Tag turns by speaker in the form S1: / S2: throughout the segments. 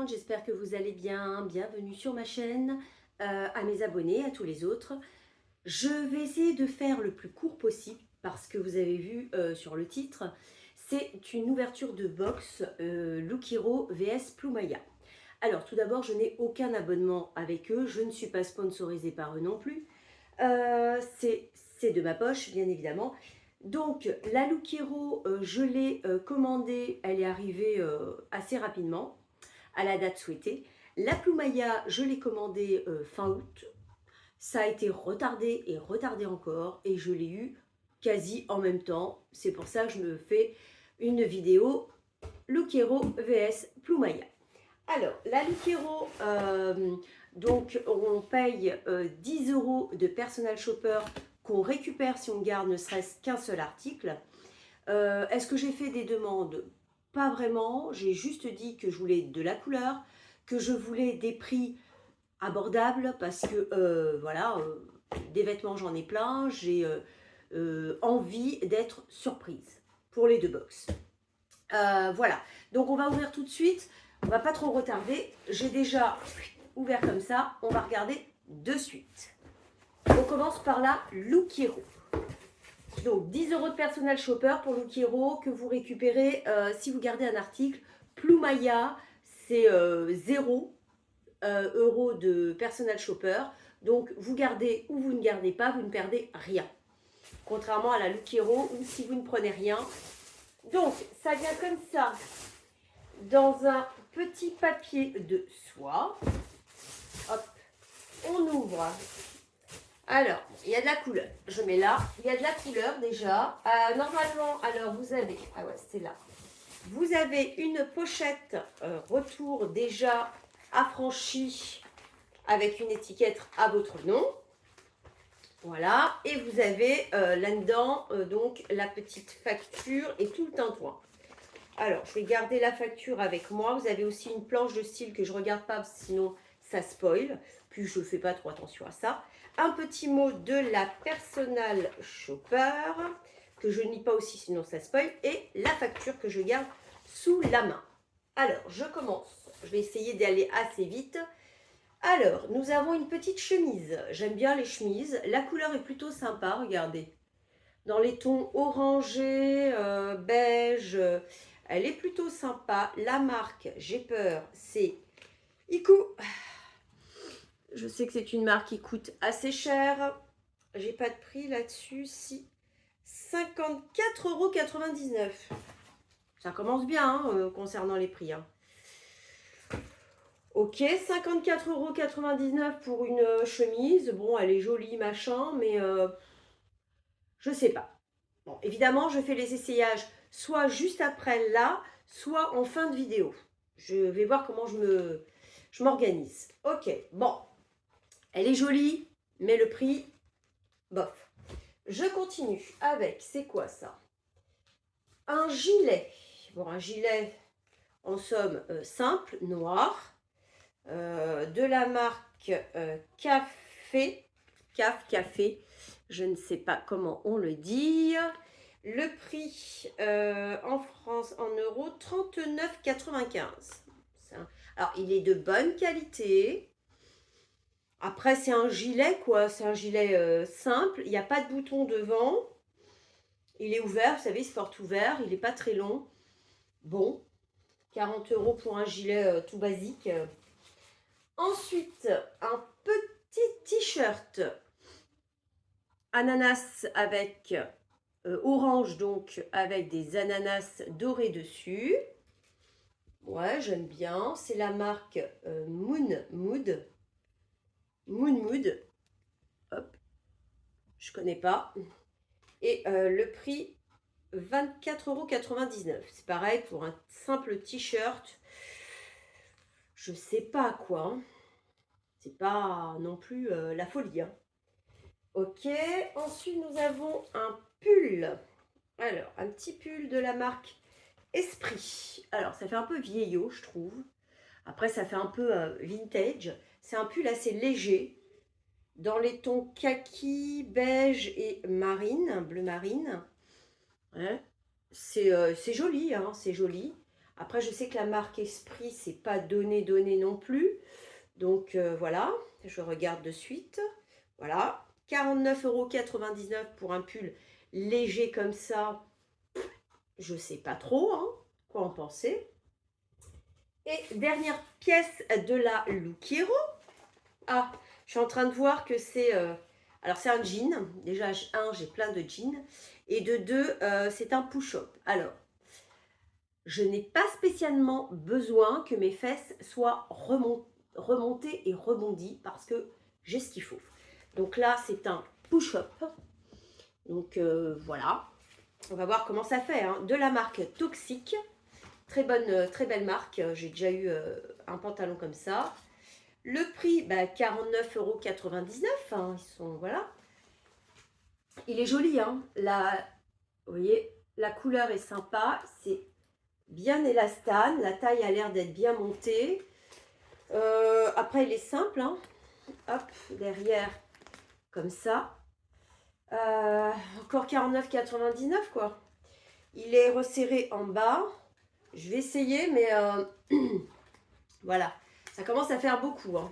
S1: monde, j'espère que vous allez bien. Bienvenue sur ma chaîne, à mes abonnés, à tous les autres. Je vais essayer de faire le plus court possible parce que vous avez vu sur le titre, c'est une ouverture de box Look-Hero vs Plumaya. Alors tout d'abord, je n'ai aucun abonnement avec eux, je ne suis pas sponsorisée par eux non plus. C'est de ma poche, bien évidemment. Donc la Look-Hero, je l'ai commandée, elle est arrivée assez rapidement, à la date souhaitée. La Plumaya, je l'ai commandée fin août. Ça a été retardé et retardé encore, et je l'ai eu quasi en même temps. C'est pour ça que je me fais une vidéo Look-Hero vs Plumaya. Alors, la Look-Hero, donc on paye 10 € de personal shopper qu'on récupère si on garde ne serait-ce qu'un seul article. Est-ce que j'ai fait des demandes? Pas vraiment, j'ai juste dit que je voulais de la couleur, que je voulais des prix abordables parce que voilà, des vêtements j'en ai plein, j'ai envie d'être surprise pour les deux box. Voilà, donc on va ouvrir tout de suite, on va pas trop retarder, j'ai déjà ouvert comme ça, on va regarder de suite. On commence par la Look-Hero. Donc 10 € de personal shopper pour Look-Hero que vous récupérez si vous gardez un article. Plumaya, c'est 0 € de personal shopper. Donc vous gardez ou vous ne gardez pas, vous ne perdez rien. Contrairement à la Look-Hero où si vous ne prenez rien. Donc ça vient comme ça dans un petit papier de soie. Hop, on ouvre. Alors, il y a de la couleur. Je mets là. Il y a de la couleur déjà. Normalement, alors vous avez... Ah ouais, c'est là. Vous avez une pochette retour déjà affranchie avec une étiquette à votre nom. Voilà. Et vous avez là-dedans donc la petite facture et tout le tintouin. Alors, je vais garder la facture avec moi. Vous avez aussi une planche de style que je ne regarde pas, sinon ça spoil. Puis je ne fais pas trop attention à ça. Un petit mot de la personal shopper, que je ne lis pas aussi, sinon ça spoil. Et la facture que je garde sous la main. Alors, je commence. Je vais essayer d'aller assez vite. Alors, nous avons une petite chemise. J'aime bien les chemises. La couleur est plutôt sympa, regardez. Dans les tons orangés, beige... elle est plutôt sympa. La marque, j'ai peur, c'est Iku. Je sais que c'est une marque qui coûte assez cher. J'ai pas de prix là-dessus. Si 54,99 €. Ça commence bien hein, concernant les prix. Hein. Ok, 54,99 € pour une chemise. Bon, elle est jolie, machin, mais je sais pas. Bon, évidemment, je fais les essayages soit juste après là, soit en fin de vidéo. Je vais voir comment je m'organise. Ok, bon. Elle est jolie, mais le prix, bof. Je continue avec, c'est quoi ça? Un gilet. Bon, un gilet, en somme, simple, noir. De la marque Café. Café. Je ne sais pas comment on le dit. Le prix en France, en euros, 39,95 €. Alors, il est de bonne qualité. Après, c'est un gilet, quoi. C'est un gilet simple. Il n'y a pas de bouton devant. Il est ouvert, vous savez, il se porte ouvert. Il n'est pas très long. Bon, 40 € pour un gilet tout basique. Ensuite, un petit t-shirt ananas avec orange, donc avec des ananas dorés dessus. Ouais, j'aime bien. C'est la marque Moon Mood. Hop, je connais pas. Et le prix 24,99 €. C'est pareil pour un simple t-shirt. Je sais pas quoi. Hein. C'est pas non plus la folie. Hein. Ok, ensuite nous avons un pull. Alors, un petit pull de la marque Esprit. Alors, ça fait un peu vieillot, je trouve. Après, ça fait un peu vintage. C'est un pull assez léger, dans les tons kaki, beige et marine, bleu marine. Ouais. C'est joli, hein, c'est joli. Après, je sais que la marque Esprit, c'est pas donné non plus. Donc, voilà, je regarde de suite. Voilà, 49,99 € pour un pull léger comme ça. Je sais pas trop, hein, quoi en penser. Et dernière pièce de la Look Hero. Ah, je suis en train de voir que c'est... alors, c'est un jean. Déjà, j'ai plein de jeans. Et de deux, c'est un push-up. Alors, je n'ai pas spécialement besoin que mes fesses soient remontées et rebondies parce que j'ai ce qu'il faut. Donc là, c'est un push-up. Donc voilà. On va voir comment ça fait. Hein. De la marque Toxic. Très belle marque. J'ai déjà eu un pantalon comme ça. Le prix, 49,99 €. Hein. Ils sont, voilà. Il est joli. Hein. Vous voyez, la couleur est sympa. C'est bien élastane. La taille a l'air d'être bien montée. Après, il est simple. Hein. Hop, derrière, comme ça. Encore 49,99 € quoi. Il est resserré en bas. Je vais essayer, mais voilà. Ça commence à faire beaucoup. Hein.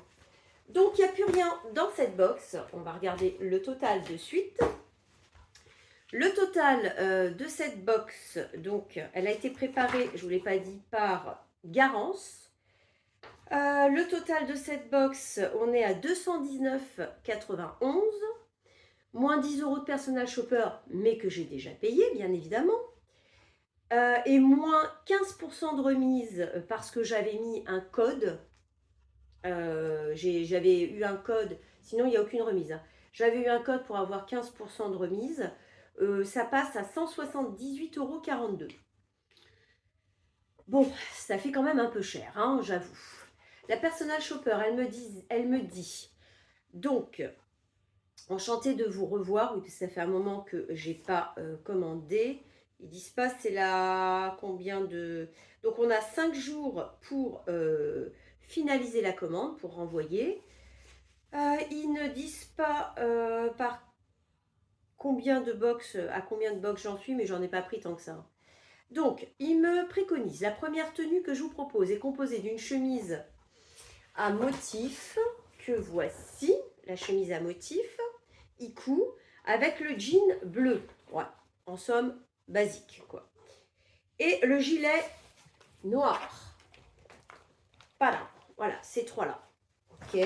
S1: Donc, il n'y a plus rien dans cette box. On va regarder le total de suite. Le total de cette box, donc, elle a été préparée, je ne vous l'ai pas dit, par Garance. Le total de cette box, on est à 219,91 €. Moins 10 € de personal shopper, mais que j'ai déjà payé, bien évidemment. Et moins 15% de remise parce que j'avais mis un code. J'avais eu un code, sinon il n'y a aucune remise. Hein. J'avais eu un code pour avoir 15% de remise. Ça passe à 178,42 €. Bon, ça fait quand même un peu cher, hein, j'avoue. La personal shopper, elle me dit, donc, enchantée de vous revoir. Oui, ça fait un moment que j'ai pas commandé. Ils disent pas c'est la combien de... Donc on a 5 jours pour finaliser la commande, pour renvoyer. Ils ne disent pas par combien de box, à combien de box j'en suis, mais j'en ai pas pris tant que ça. Donc, ils me préconisent. La première tenue que je vous propose est composée d'une chemise à motif, que voici, la chemise à motif, Iku, avec le jean bleu. Ouais, en somme, basique, quoi. Et le gilet noir. Voilà, voilà, ces trois-là. Ok.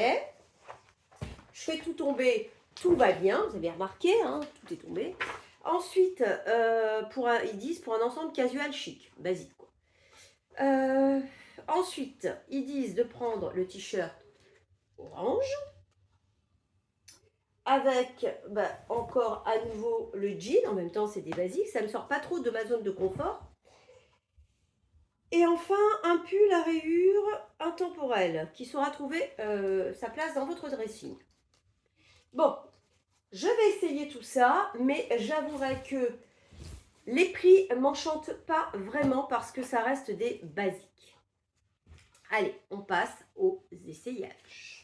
S1: Je fais tout tomber, tout va bien, vous avez remarqué, hein, tout est tombé. Ensuite, ils disent pour un ensemble casual chic, basique, quoi. Ensuite, ils disent de prendre le t-shirt orange. Avec encore à nouveau le jean, en même temps c'est des basiques, ça ne me sort pas trop de ma zone de confort. Et enfin un pull à rayures intemporel qui saura trouver sa place dans votre dressing. Bon, je vais essayer tout ça, mais j'avouerai que les prix ne m'enchantent pas vraiment parce que ça reste des basiques. Allez, on passe aux essayages.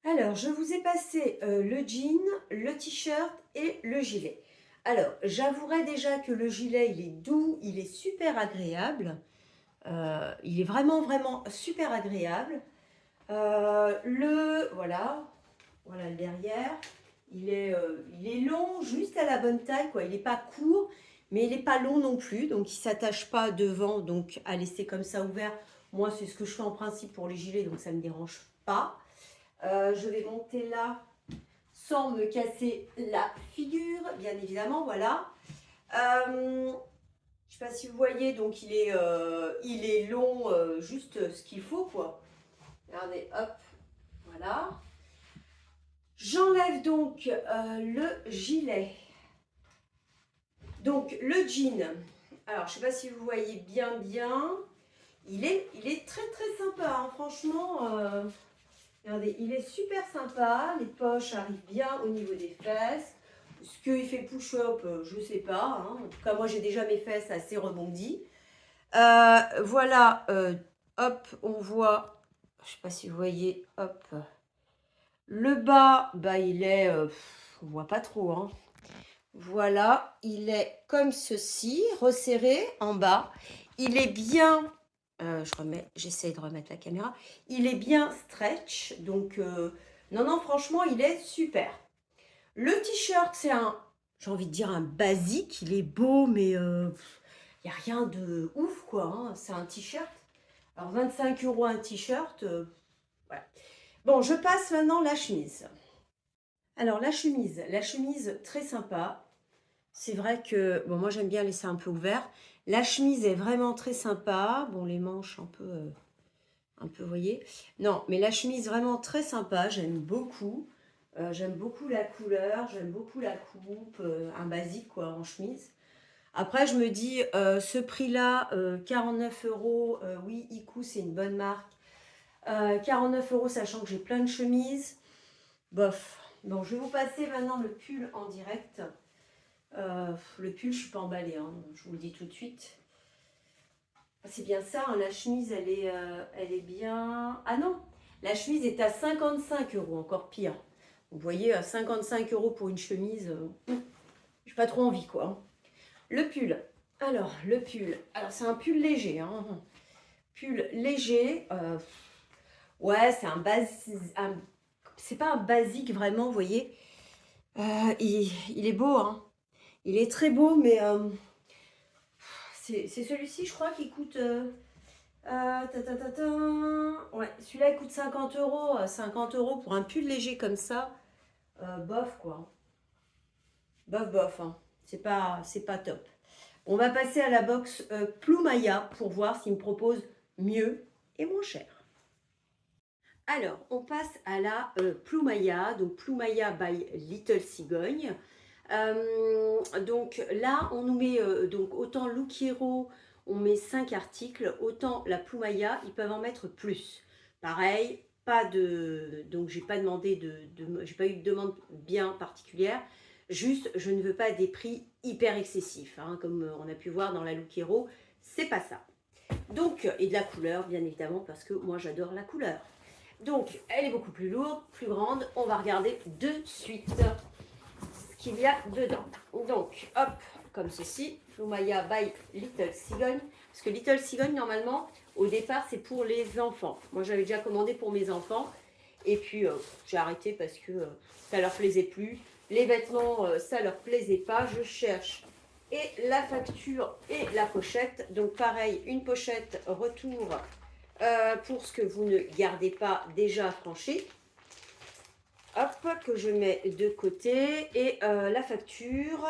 S1: Alors, je vous ai passé le jean, le t-shirt et le gilet. Alors, j'avouerai déjà que le gilet, il est doux, il est super agréable. Il est vraiment, vraiment super agréable. Voilà le derrière. Il est long, juste à la bonne taille, quoi. Il n'est pas court, mais il n'est pas long non plus. Donc, il ne s'attache pas devant, donc à laisser comme ça ouvert. Moi, c'est ce que je fais en principe pour les gilets, donc ça ne me dérange pas. Je vais monter là sans me casser la figure, bien évidemment, voilà. Je ne sais pas si vous voyez, donc il est long, juste ce qu'il faut, quoi. Regardez, hop, voilà. J'enlève donc le gilet. Donc le jean, alors je ne sais pas si vous voyez bien, il est très très sympa, hein, franchement. Regardez, il est super sympa, les poches arrivent bien au niveau des fesses. Ce qu'il fait push-up, je ne sais pas. Hein. En tout cas, moi j'ai déjà mes fesses assez rebondies. Voilà, hop, on voit, je ne sais pas si vous voyez, hop. Le bas, il est, on ne voit pas trop. Hein. Voilà, il est comme ceci, resserré en bas. Il est bien, j'essaie de remettre la caméra. Il est bien stretch, donc non, non, franchement, il est super. Le t-shirt, c'est un, j'ai envie de dire un basique. Il est beau, mais il n'y a rien de ouf, quoi, hein. C'est un t-shirt. Alors, 25 € un t-shirt, voilà. Bon, je passe maintenant la chemise. Alors, la chemise très sympa. C'est vrai que, bon, moi j'aime bien laisser un peu ouvert. La chemise est vraiment très sympa. Bon, les manches un peu, vous voyez. Non, mais la chemise vraiment très sympa. J'aime beaucoup. J'aime beaucoup la couleur, j'aime beaucoup la coupe. Un basique, quoi, en chemise. Après, je me dis, ce prix-là, 49 €, oui, Iku, c'est une bonne marque. 49 €, sachant que j'ai plein de chemises. Bof. Bon, je vais vous passer maintenant le pull en direct. Le pull, je suis pas emballée, hein, je vous le dis tout de suite. C'est bien ça, hein, la chemise, elle est bien... Ah non, la chemise est à 55 €, encore pire. Vous voyez, 55 € pour une chemise, j'ai pas trop envie, quoi, hein. Le pull. Alors, le pull. Alors, c'est un pull léger, hein. Pull léger. Ouais, c'est un basique. C'est pas un basique vraiment, vous voyez. Il est beau, hein. Il est très beau, mais c'est celui-ci, je crois, qui coûte... Ouais, celui-là, il coûte 50 €. 50 € pour un pull léger comme ça. Bof, quoi. Bof, bof, hein. C'est pas top. On va passer à la box Ploumaya pour voir s'il me propose mieux et moins cher. Alors, on passe à la Ploumaya, donc Ploumaya by Little Cigogne. Donc là, on nous met donc autant Lukiero, on met 5 articles, autant la Ploumaya, ils peuvent en mettre plus. Pareil, pas de, donc j'ai pas demandé j'ai pas eu de demande bien particulière. Juste, je ne veux pas des prix hyper excessifs, hein, comme on a pu voir dans la Lukiero, c'est pas ça. Donc, et de la couleur, bien évidemment, parce que moi j'adore la couleur. Donc, elle est beaucoup plus lourde, plus grande. On va regarder de suite ce qu'il y a dedans. Donc, hop, comme ceci, Ploumaya by Little Cigogne. Parce que Little Cigogne, normalement, au départ, c'est pour les enfants. Moi, j'avais déjà commandé pour mes enfants. Et puis, j'ai arrêté parce que ça leur plaisait plus. Les vêtements, ça leur plaisait pas. Je cherche et la facture et la pochette. Donc, pareil, une pochette retour pour ce que vous ne gardez pas déjà tranché. Hop, que je mets de côté. Et la facture,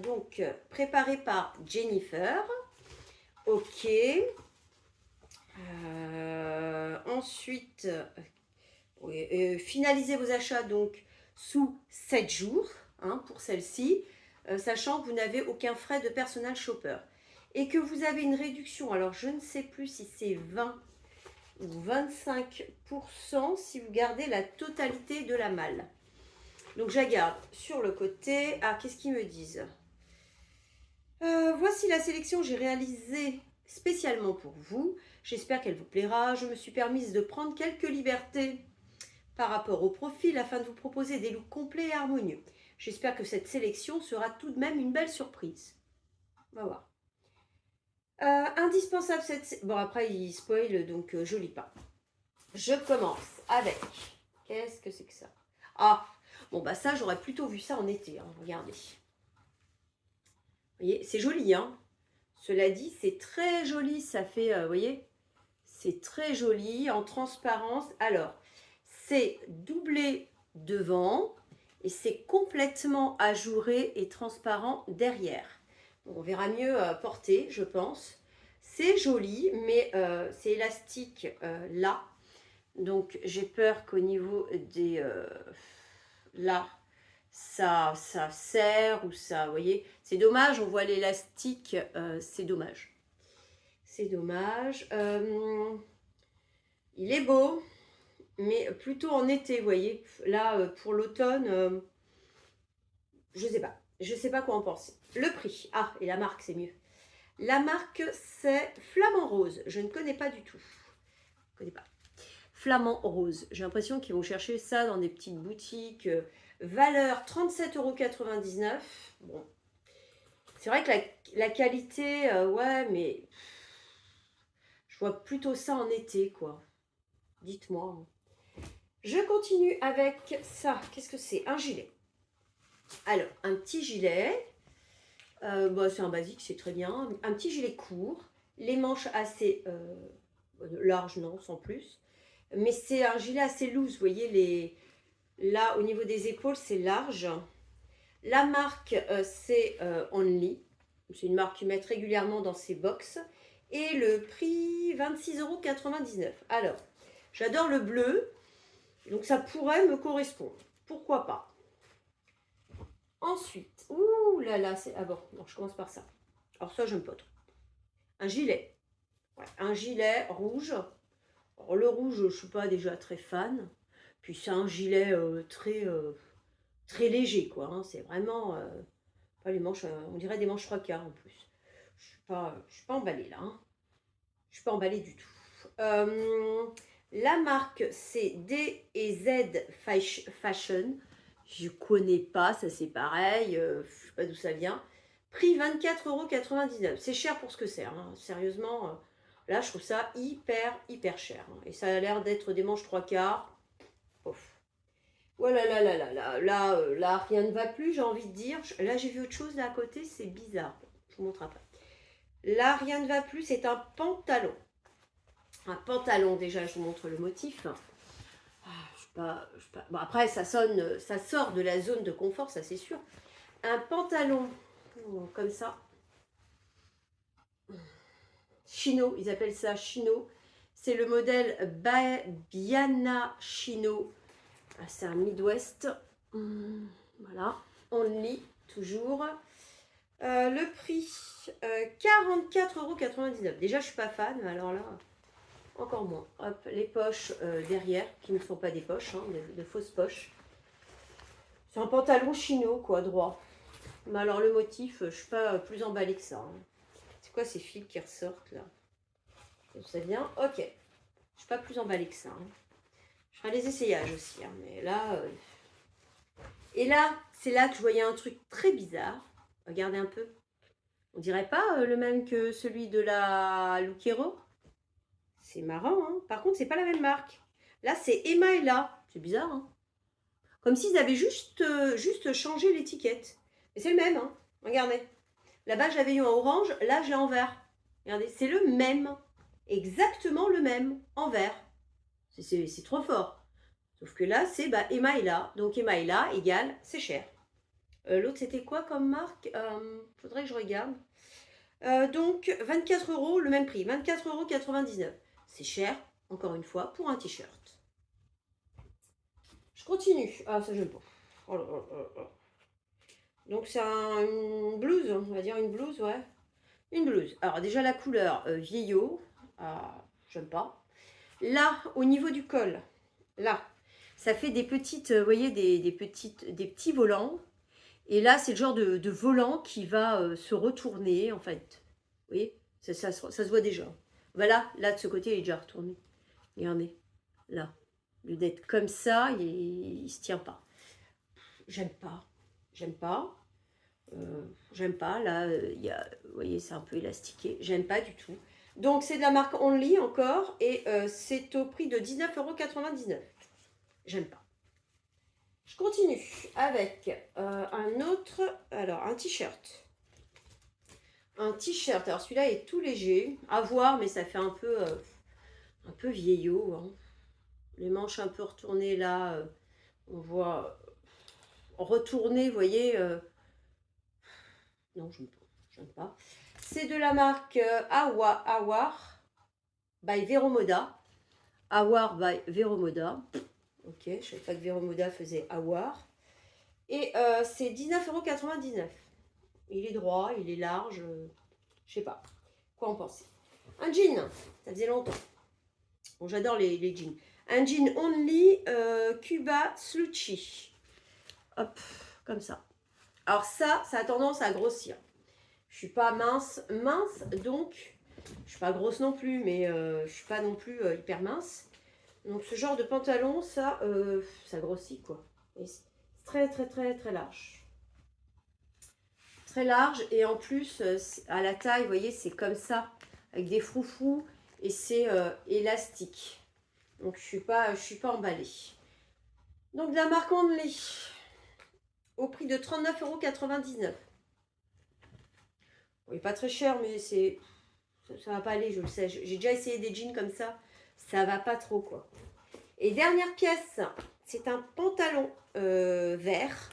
S1: donc préparée par Jennifer. Ok. Ensuite, finalisez vos achats donc sous 7 jours, hein, pour celle-ci, sachant que vous n'avez aucun frais de personal shopper. Et que vous avez une réduction, alors je ne sais plus si c'est 20 ou 25% si vous gardez la totalité de la malle. Donc je la garde sur le côté. Ah, qu'est-ce qu'ils me disent? Voici la sélection que j'ai réalisée spécialement pour vous. J'espère qu'elle vous plaira. Je me suis permise de prendre quelques libertés par rapport au profil afin de vous proposer des looks complets et harmonieux. J'espère que cette sélection sera tout de même une belle surprise. On va voir. Indispensable cette... Bon, après, il spoil, donc je lis pas. Je commence avec... Qu'est-ce que c'est que ça? Ah, bon, bah ça, j'aurais plutôt vu ça en été. Hein. Regardez. Vous voyez, c'est joli, hein. Cela dit, c'est très joli. Ça fait, vous voyez, c'est très joli en transparence. Alors, c'est doublé devant et c'est complètement ajouré et transparent derrière. On verra mieux porter, je pense. C'est joli, mais c'est élastique là. Donc, j'ai peur qu'au niveau des... là, ça serre ou ça, vous voyez. C'est dommage, on voit l'élastique, c'est dommage. C'est dommage. Il est beau, mais plutôt en été, vous voyez. Là, pour l'automne, je sais pas. Je sais pas quoi en penser. Le prix. Ah, et la marque, c'est mieux. La marque, c'est Flamand Rose. Je ne connais pas du tout. Je ne connais pas. Flamand Rose. J'ai l'impression qu'ils vont chercher ça dans des petites boutiques Valeur 37,99 €. Bon, c'est vrai que la qualité, ouais, mais je vois plutôt ça en été, quoi. Dites-moi. Je continue avec ça. Qu'est-ce que c'est? Un gilet. Alors, un petit gilet. Bah, c'est un basique, c'est très bien. Un petit gilet court. Les manches assez larges, non, sans plus. Mais c'est un gilet assez loose. Vous voyez, là, au niveau des épaules, c'est large. La marque, c'est Only. C'est une marque qu'ils mettent régulièrement dans ses box. Et le prix, 26,99 €. Alors, j'adore le bleu. Donc, ça pourrait me correspondre. Pourquoi pas? Ensuite, ouh là là, c'est... Ah bon, non, je commence par ça. Alors ça, j'aime pas trop. Un gilet. Ouais, un gilet rouge. Alors, le rouge, je ne suis pas déjà très fan. Puis c'est un gilet très léger, quoi. Hein. C'est vraiment... pas les manches, on dirait des manches 3/4 en plus. Je suis pas emballée là. Hein. Je suis pas emballée du tout. La marque, c'est D&Z Fashion. Je connais pas, ça c'est pareil. Je sais pas d'où ça vient. Prix 24,99 €. C'est cher pour ce que c'est. Hein. Sérieusement, là, je trouve ça hyper cher. Hein. Et ça a l'air d'être des manches 3/4. Ouf. Voilà, là, rien ne va plus, j'ai envie de dire. Là, j'ai vu autre chose là à côté, c'est bizarre. Je vous montre après. Là, rien ne va plus, c'est un pantalon. Un pantalon, déjà, je vous montre le motif. Ah, je sais pas. Bon, après, ça sort de la zone de confort, ça c'est sûr. Un pantalon, comme ça. Chino, ils appellent ça chino. C'est le modèle Biana Chino. Ah, c'est un Midwest. Voilà. Only, toujours. Le prix, 44,99 €. Déjà, je suis pas fan, mais alors là, encore moins. Hop, les poches derrière, qui ne sont pas des poches, hein, de fausses poches. C'est un pantalon chino, quoi, droit. Mais alors, le motif, je suis pas plus emballée que ça. Hein. C'est quoi ces fils qui ressortent, là? Ça vient. Ok. Je suis pas plus emballée que ça. Hein. Je ferai les essayages aussi, hein, mais là... Et là, c'est là que je voyais un truc très bizarre. Regardez un peu. On dirait pas le même que celui de la Lucchero. C'est marrant, hein. Par contre, c'est pas la même marque. Là, c'est Emma et là. C'est bizarre, hein. Comme s'ils avaient juste changé l'étiquette. Mais c'est le même, hein. Regardez. Là-bas, j'avais eu en orange. Là, j'ai en vert. Regardez, c'est le même. Exactement le même. En vert. C'est trop fort. Sauf que là, c'est Emma et là. Donc, Emma et là égale, c'est cher. L'autre, c'était quoi comme marque? Faudrait que je regarde. Donc, 24 €, le même prix. 24,99 €. C'est cher, encore une fois, pour un t-shirt. Je continue. Ah, ça, j'aime pas. Oh là là là là. Donc, c'est une blouse, on va dire une blouse, ouais. Une blouse. Alors, déjà, la couleur vieillot. Ah, j'aime pas. Là, au niveau du col, là, ça fait des petites, vous voyez, des petits volants. Et là, c'est le genre de volant qui va se retourner, en fait. Vous voyez, ça se voit déjà. Voilà, là, de ce côté, il est déjà retourné. Regardez, là. Le d'être comme ça, il ne se tient pas. J'aime pas. J'aime pas. J'aime pas. Là, vous voyez, c'est un peu élastiqué. J'aime pas du tout. Donc, c'est de la marque Only encore. Et c'est au prix de 19,99 €. J'aime pas. Je continue avec un autre, alors un t-shirt. Un t-shirt, alors celui-là est tout léger, à voir, mais ça fait un peu vieillot. Hein. Les manches un peu retournées là, on voit retourner, vous voyez. Non, j'aime pas. C'est de la marque Awar by Veromoda. Awar by Veromoda. Ok, je ne savais pas que Veromoda faisait Awar. Et c'est 19,99 €. Il est droit, il est large, je sais pas. Quoi en penser? Un jean, ça faisait longtemps. Bon, j'adore les jeans. Un jean Only Cuba Slucci. Hop, comme ça. Alors ça a tendance à grossir. Je suis pas mince, donc je suis pas grosse non plus, mais je suis pas non plus hyper mince. Donc ce genre de pantalon, ça grossit quoi. C'est très très très très large. Très large et en plus à la taille, vous voyez, c'est comme ça, avec des froufrous et c'est élastique. Donc je suis pas emballée. Donc de la marque Only au prix de 39,99 €. Oui, pas très cher, mais ça va pas aller, je le sais. J'ai déjà essayé des jeans comme ça va pas trop quoi. Et dernière pièce, c'est un pantalon vert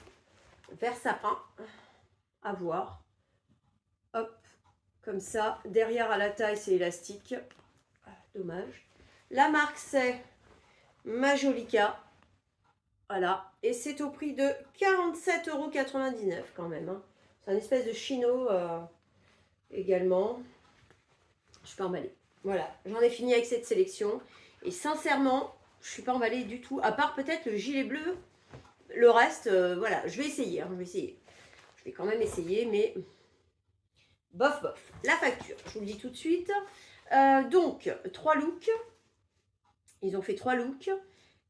S1: sapin, à voir. Hop, comme ça. Derrière à la taille, c'est élastique. Dommage. La marque, c'est Majolica. Voilà. Et c'est au prix de 47,99 € quand même. Hein. C'est un espèce de chino également. Je suis pas emballée. Voilà, j'en ai fini avec cette sélection. Et sincèrement, je suis pas emballée du tout. À part peut-être le gilet bleu. Le reste, voilà, je vais essayer. Hein, je vais essayer. Je vais quand même essayer, mais bof, bof. La facture, je vous le dis tout de suite. Donc, 3 looks. Ils ont fait 3 looks.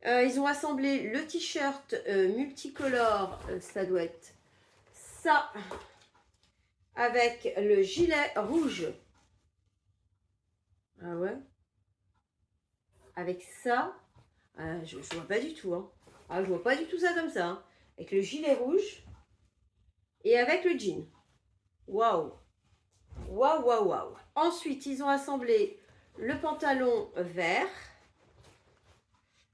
S1: Ils ont assemblé le t-shirt multicolore. Ça doit être ça. Avec le gilet rouge. Ah ouais. Avec ça. Je vois pas du tout. Hein. Ah, je vois pas du tout ça comme ça. Hein. Avec le gilet rouge. Et avec le jean. Waouh. Waouh, waouh, waouh. Ensuite, ils ont assemblé le pantalon vert.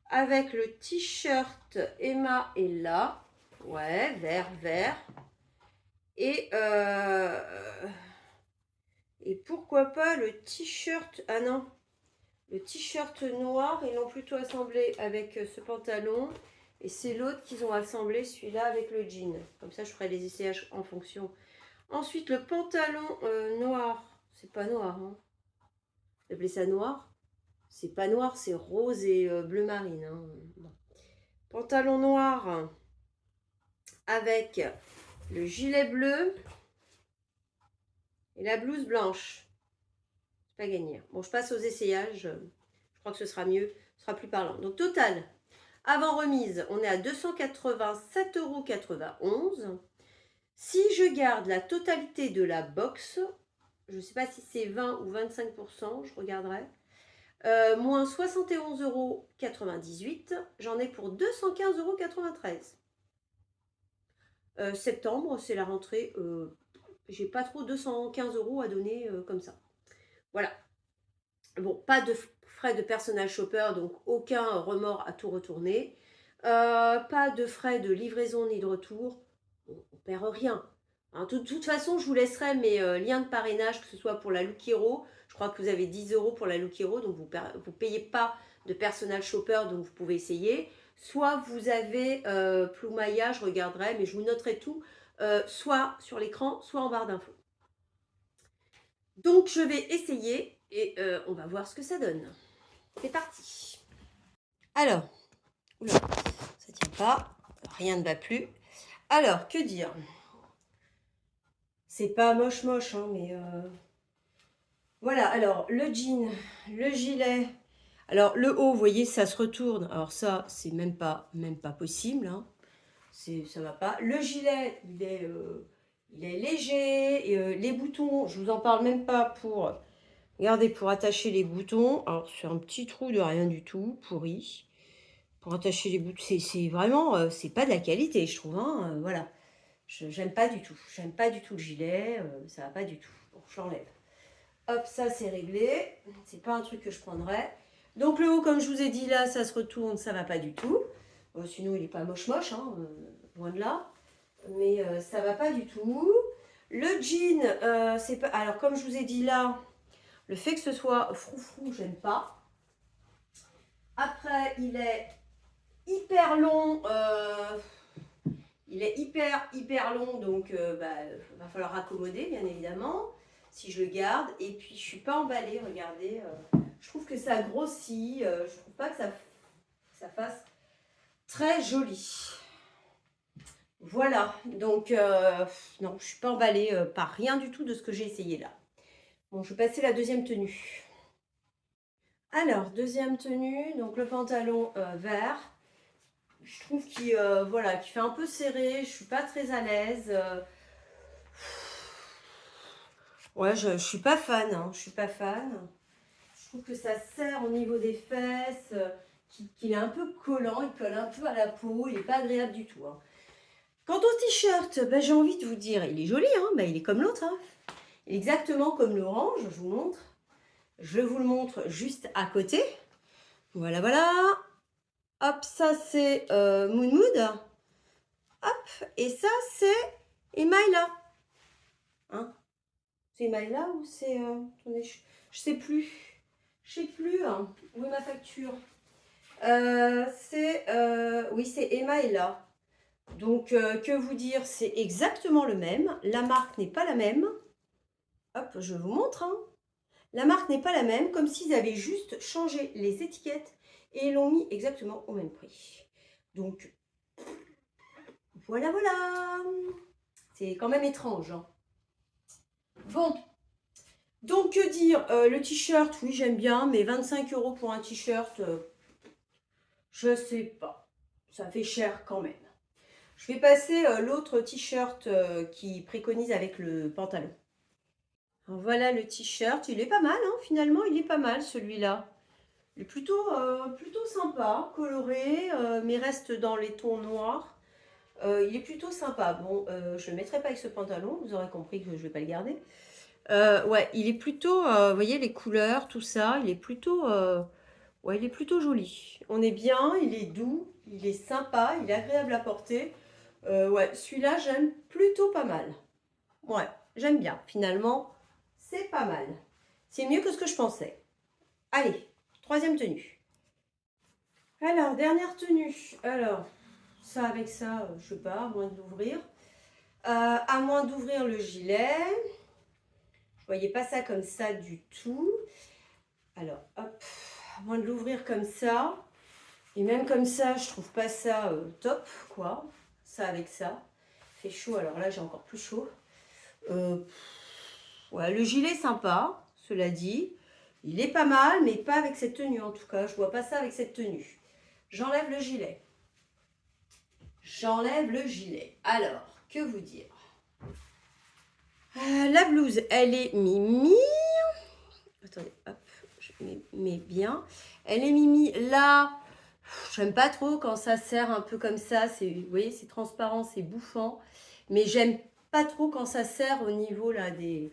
S1: Avec le t-shirt Emma est là. Ouais, vert, vert. Et pourquoi pas le t-shirt. Ah non. Le t-shirt noir, ils l'ont plutôt assemblé avec ce pantalon. Et c'est l'autre qu'ils ont assemblé, celui-là, avec le jean. Comme ça, je ferai les essayages en fonction. Ensuite, le pantalon noir. C'est pas noir, hein. Vous appelez ça noir? C'est pas noir, c'est rose et bleu marine. Hein. Bon. Pantalon noir avec le gilet bleu et la blouse blanche. C'est pas gagné. Bon, je passe aux essayages. Je crois que ce sera mieux. Ce sera plus parlant. Donc, total. Avant remise, on est à 287,91 €. Si je garde la totalité de la box, je ne sais pas si c'est 20 ou 25%, je regarderai, moins 71,98 €, j'en ai pour 215,93 €. Septembre, c'est la rentrée. J'ai pas trop 215 € à donner comme ça. Voilà. Bon, pas de frais de personal shopper, donc aucun remords à tout retourner. Pas de frais de livraison ni de retour. On ne perd rien. Hein, de toute façon, je vous laisserai mes liens de parrainage, que ce soit pour la Look Hero. Je crois que vous avez 10 € pour la Look Hero, donc vous ne payez pas de personal shopper, donc vous pouvez essayer. Soit vous avez Ploumaya, je regarderai, mais je vous noterai tout, soit sur l'écran, soit en barre d'infos. Donc, je vais essayer et on va voir ce que ça donne. C'est parti. Alors, oula, ça tient pas, rien ne va plus. Alors, que dire? C'est pas moche moche, hein, mais voilà. Alors, le jean, le gilet. Alors, le haut, vous voyez, ça se retourne. Alors ça, c'est même pas possible. Hein. Ça va pas. Le gilet, il est léger. Et, les boutons, je vous en parle même pas pour... Regardez, pour attacher les boutons. Alors, c'est un petit trou de rien du tout, pourri. Pour attacher les boutons, c'est vraiment... c'est pas de la qualité, je trouve. Hein, voilà. J'aime pas du tout. J'aime pas du tout le gilet. Ça va pas du tout. Bon, je l'enlève. Hop, ça c'est réglé. C'est pas un truc que je prendrais. Donc le haut, comme je vous ai dit là, ça se retourne, ça va pas du tout. Sinon, il est pas moche moche, hein, loin de là. Mais ça va pas du tout. Le jean, c'est pas. Alors comme je vous ai dit là, le fait que ce soit froufrou, j'aime pas. Après, il est hyper long. Il est hyper long, donc va falloir accommoder, bien évidemment, si je le garde. Et puis, je suis pas emballée, regardez. Je trouve que ça grossit. Je trouve pas que ça fasse très joli. Voilà, donc non, je suis pas emballée par rien du tout de ce que j'ai essayé là. Bon, je vais passer la deuxième tenue. Alors, deuxième tenue, donc le pantalon vert. Je trouve qu'il voilà, qu'il fait un peu serré, je suis pas très à l'aise. Ouais, je suis pas fan, hein, je suis pas fan. Je trouve que ça serre au niveau des fesses, qu'il est un peu collant, il colle un peu à la peau, il n'est pas agréable du tout, hein. Quant au t-shirt, ben, j'ai envie de vous dire, il est joli, hein, ben, il est comme l'autre, hein. Il est exactement comme l'orange, je vous montre. Je vous le montre juste à côté. Voilà, voilà. Hop, ça c'est Moon Mood. Hop, et ça c'est Emaila. Hein, c'est Emaila ou c'est... attendez, je sais plus. Je sais plus, hein. Où est ma facture? Oui, c'est Emaila. Donc, que vous dire, c'est exactement le même. La marque n'est pas la même. Hop, je vous montre, hein. La marque n'est pas la même, comme s'ils avaient juste changé les étiquettes et l'ont mis exactement au même prix. Donc, voilà, voilà. C'est quand même étrange, hein. Bon, donc que dire, le t-shirt, oui, j'aime bien, mais 25 € pour un t-shirt, je sais pas. Ça fait cher quand même. Je vais passer l'autre t-shirt qui préconise avec le pantalon. Alors voilà le t-shirt, il est pas mal, hein, finalement, il est pas mal celui-là. Il est plutôt sympa, coloré, mais reste dans les tons noirs. Il est plutôt sympa. Bon, je ne le mettrai pas avec ce pantalon, vous aurez compris que je ne vais pas le garder. Ouais, il est plutôt, vous voyez les couleurs, tout ça, ouais, il est plutôt joli. On est bien, il est doux, il est sympa, il est agréable à porter. Ouais, celui-là, j'aime plutôt pas mal. Ouais, j'aime bien. Finalement, c'est pas mal. C'est mieux que ce que je pensais. Allez, troisième tenue. Alors, dernière tenue. Alors, ça avec ça, je sais pas, à moins d'ouvrir. À moins d'ouvrir le gilet. Je voyais pas ça comme ça du tout. Alors, hop, à moins de l'ouvrir comme ça. Et même comme ça, je trouve pas ça top, quoi. Ça avec ça. Il fait chaud, alors là, j'ai encore plus chaud. Ouais, le gilet sympa, cela dit. Il est pas mal, mais pas avec cette tenue en tout cas. Je vois pas ça avec cette tenue. J'enlève le gilet. J'enlève le gilet. Alors, que vous dire? La blouse, elle est mimi. Attendez, hop, je mets bien. Elle est mimi. Là, j'aime pas trop quand ça serre un peu comme ça. Vous voyez, c'est transparent, c'est bouffant. Mais j'aime pas trop quand ça serre au niveau là des...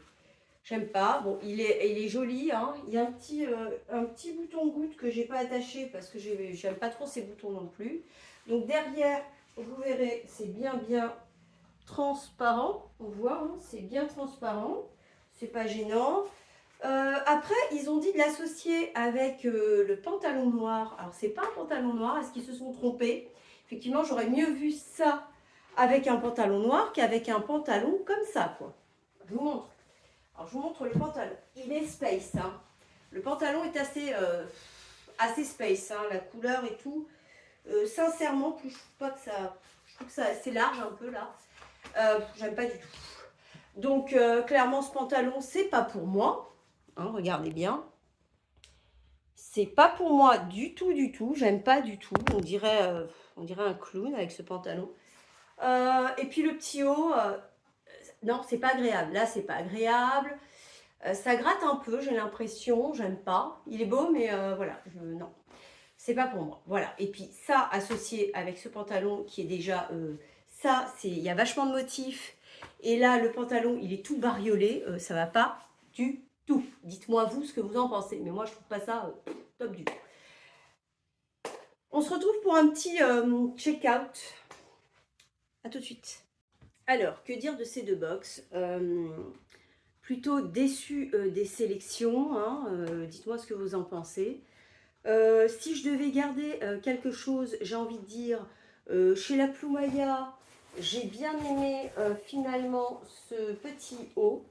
S1: J'aime pas. Bon, il est joli, hein. Il y a un petit bouton goutte que j'ai pas attaché parce que j'aime pas trop ces boutons non plus. Donc derrière, vous verrez, c'est bien transparent. On voit, hein, c'est bien transparent. C'est pas gênant. Après, ils ont dit de l'associer avec le pantalon noir. Alors, c'est pas un pantalon noir. Est-ce qu'ils se sont trompés? Effectivement, j'aurais mieux vu ça avec un pantalon noir qu'avec un pantalon comme ça, quoi. Je vous montre. Alors, je vous montre le pantalon. Il est space, hein. Le pantalon est assez space, hein, la couleur et tout. Sincèrement, je trouve pas que ça... Je trouve que c'est assez large un peu, là. J'aime pas du tout. Donc, clairement, ce pantalon, c'est pas pour moi. Hein, regardez bien. C'est pas pour moi du tout, du tout. J'aime pas du tout. On dirait un clown avec ce pantalon. Et puis le petit haut, non, c'est pas agréable. Là, c'est pas agréable. Ça gratte un peu, j'ai l'impression. J'aime pas. Il est beau, mais voilà, non. C'est pas pour moi. Voilà. Et puis ça, associé avec ce pantalon qui est déjà... il y a vachement de motifs. Et là, le pantalon, il est tout bariolé. Ça va pas du tout. Dites-moi vous ce que vous en pensez. Mais moi, je trouve pas ça top du tout. On se retrouve pour un petit check-out. À tout de suite. Alors, que dire de ces deux box? Plutôt déçu des sélections. Hein, dites-moi ce que vous en pensez. Si je devais garder quelque chose, j'ai envie de dire, chez la Ploumaya, j'ai bien aimé finalement ce petit haut.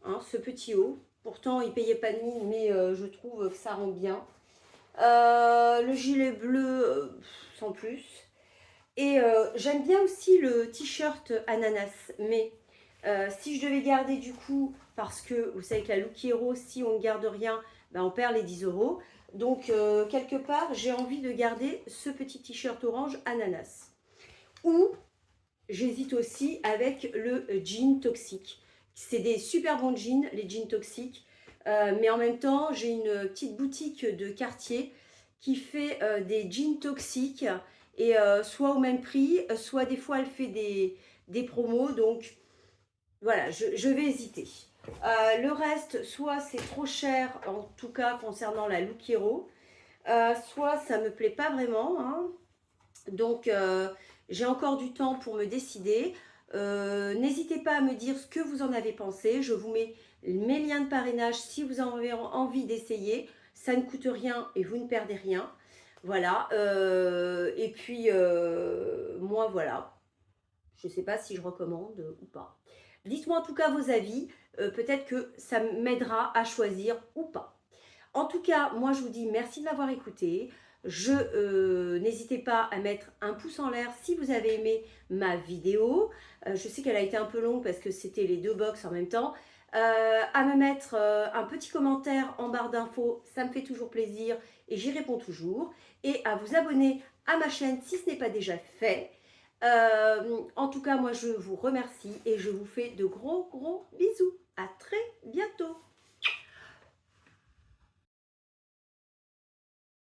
S1: Hein, ce petit haut. Pourtant, il ne payait pas de mine, mais je trouve que ça rend bien. Le gilet bleu, sans plus. Et j'aime bien aussi le t-shirt ananas. Mais si je devais garder du coup, parce que vous savez que la Look Hero, si on ne garde rien, ben on perd les 10 €. Donc, quelque part, j'ai envie de garder ce petit t-shirt orange ananas. Ou, j'hésite aussi avec le jean toxique. C'est des super bons jeans, les jeans toxiques. Mais en même temps, j'ai une petite boutique de quartier qui fait des jeans toxiques. Et soit au même prix, soit des fois elle fait des promos. Donc, voilà, je vais hésiter. Le reste, soit c'est trop cher, en tout cas concernant la Look Hero, soit ça me plaît pas vraiment, hein. Donc j'ai encore du temps pour me décider. N'hésitez pas à me dire ce que vous en avez pensé. Je vous mets mes liens de parrainage si vous en avez envie d'essayer. Ça ne coûte rien et vous ne perdez rien. Voilà. Et puis moi voilà. Je ne sais pas si je recommande ou pas. Dites-moi en tout cas vos avis. Peut-être que ça m'aidera à choisir ou pas. En tout cas, moi je vous dis merci de m'avoir écouté. N'hésitez pas à mettre un pouce en l'air si vous avez aimé ma vidéo. Je sais qu'elle a été un peu longue parce que c'était les deux box en même temps. À me mettre un petit commentaire en barre d'infos, ça me fait toujours plaisir et j'y réponds toujours. Et à vous abonner à ma chaîne si ce n'est pas déjà fait. En tout cas, moi je vous remercie et je vous fais de gros bisous.